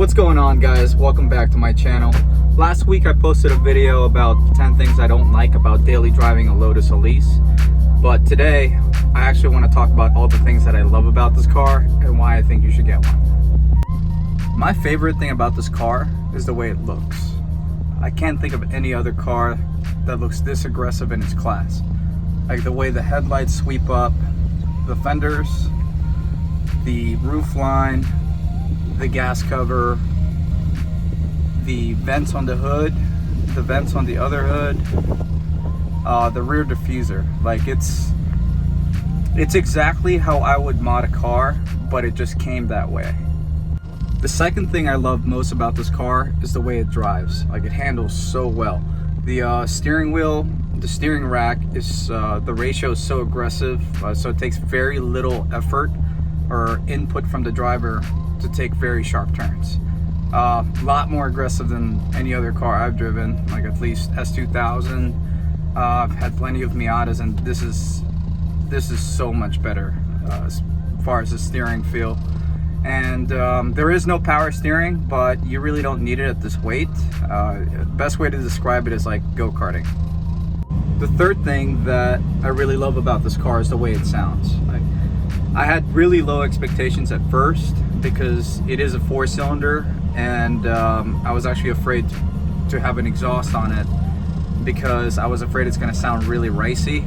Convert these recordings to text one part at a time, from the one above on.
What's going on, guys? Welcome back to my channel. Last week I posted a video about 10 things I don't like about daily driving a Lotus Elise, but today I actually want to talk about all the things that I love about this car and why I think you should get one. My favorite thing about this car is the way it looks. I can't think of any other car that looks this aggressive in its class. Like the way the headlights sweep up, the fenders, the roof line, the gas cover, the vents on the hood, the vents on the other hood, the rear diffuser. Like it's exactly how I would mod a car, but it just came that way. The second thing I love most about this car is the way it drives. Like, it handles so well. The steering wheel, the steering rack is the ratio is so aggressive, so it takes very little effort or input from the driver to take very sharp turns. A lot more aggressive than any other car I've driven, like at least S2000. I've had plenty of Miatas, and this is so much better as far as the steering feel. And there is no power steering, but you really don't need it at this weight. Best way to describe it is like go-karting. The third thing that I really love about this car is the way it sounds. I had really low expectations at first because it is a 4-cylinder, and I was actually afraid to have an exhaust on it because I was afraid it's going to sound really ricey.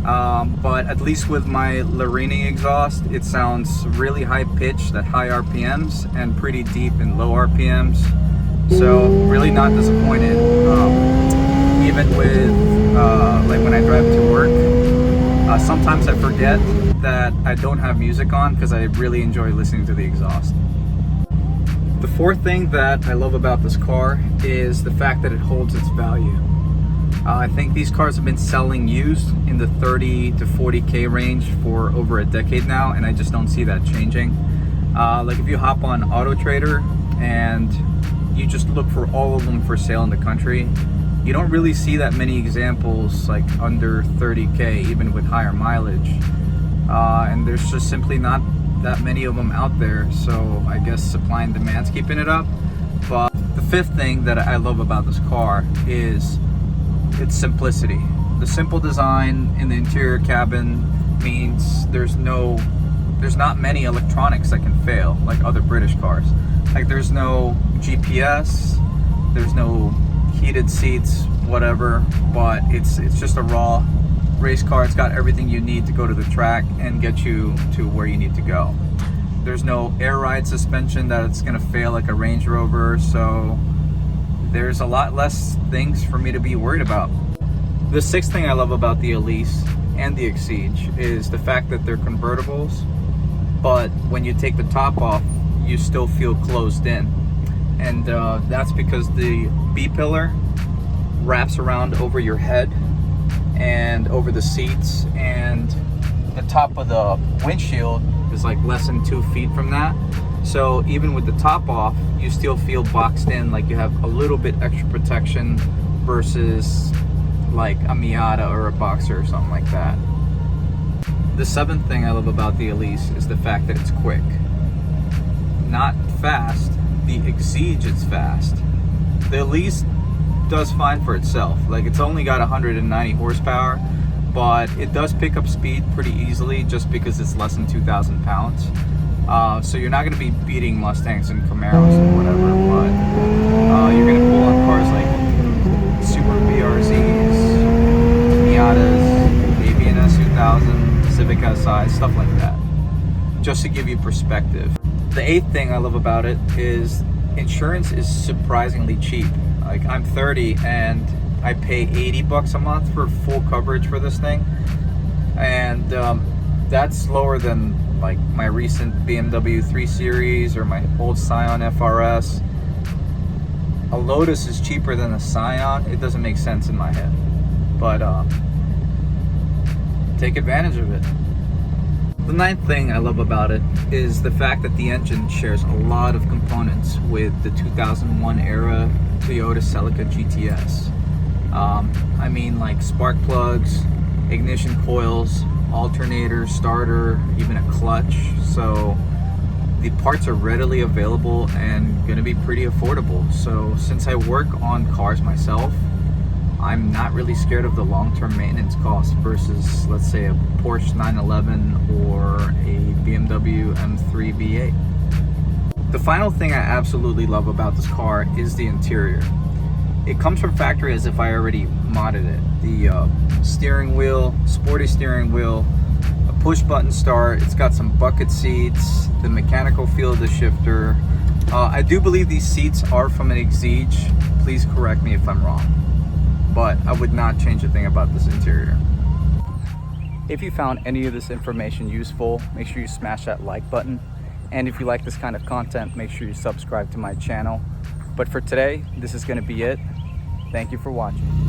But at least with my Larini exhaust, it sounds really high pitched at high RPMs and pretty deep in low RPMs. So really not disappointed. Even with like when I drive to work, sometimes I forget that I don't have music on because I really enjoy listening to the exhaust. The fourth thing that I love about this car is the fact that it holds its value. I think these cars have been selling used in the 30 to 40K range for over a decade now, and I just don't see that changing. Like if you hop on AutoTrader and you just look for all of them for sale in the country, you don't really see that many examples like under 30K, even with higher mileage. And there's just simply not that many of them out there, so I guess supply and demand's keeping it up. But the fifth thing that I love about this car is its simplicity. The simple design in the interior cabin means there's not many electronics that can fail like other British cars. Like there's no GPS, there's no heated seats, whatever, but it's just a raw race car. It's got everything you need to go to the track and get you to where you need to go. There's no air ride suspension that it's gonna fail like a Range Rover, so there's a lot less things for me to be worried about. The sixth thing I love about the Elise and the Exige is the fact that they're convertibles, but when you take the top off, you still feel closed in. And that's because the B-pillar wraps around over your head and over the seats, and the top of the windshield is like less than 2 feet from that. So even with the top off, you still feel boxed in, like you have a little bit extra protection versus like a Miata or a Boxer or something like that. The seventh thing I love about the Elise is the fact that it's quick. Not fast. The Exige is fast. The Elise does fine for itself. Like, it's only got 190 horsepower, but it does pick up speed pretty easily just because it's less than 2,000 pounds. So you're not going to be beating Mustangs and Camaros and whatever, but you're going to pull on cars like Subaru BRZs, Miatas, maybe an S2000, Civic Si, stuff like that, just to give you perspective. The eighth thing I love about it is insurance is surprisingly cheap. Like, I'm 30 and I pay $80 a month for full coverage for this thing, and that's lower than like my recent BMW 3 Series or my old Scion FRS. A Lotus is cheaper than a Scion. It doesn't make sense in my head, but take advantage of it. The ninth thing I love about it is the fact that the engine shares a lot of components with the 2001 era Toyota Celica GTS. I mean, like spark plugs, ignition coils, alternator, starter, even a clutch. So The parts are readily available and gonna be pretty affordable. So since I work on cars myself, I'm not really scared of the long-term maintenance costs versus, let's say, a Porsche 911 or a BMW M3 V8. The final thing I absolutely love about this car is the interior. It comes from factory as if I already modded it. The steering wheel, sporty steering wheel, a push button start, it's got some bucket seats, the mechanical feel of the shifter. I do believe these seats are from an Exige. Please correct me if I'm wrong, but I would not change a thing about this interior. If you found any of this information useful, make sure you smash that like button. And if you like this kind of content, make sure you subscribe to my channel. But for today, this is going to be it. Thank you for watching.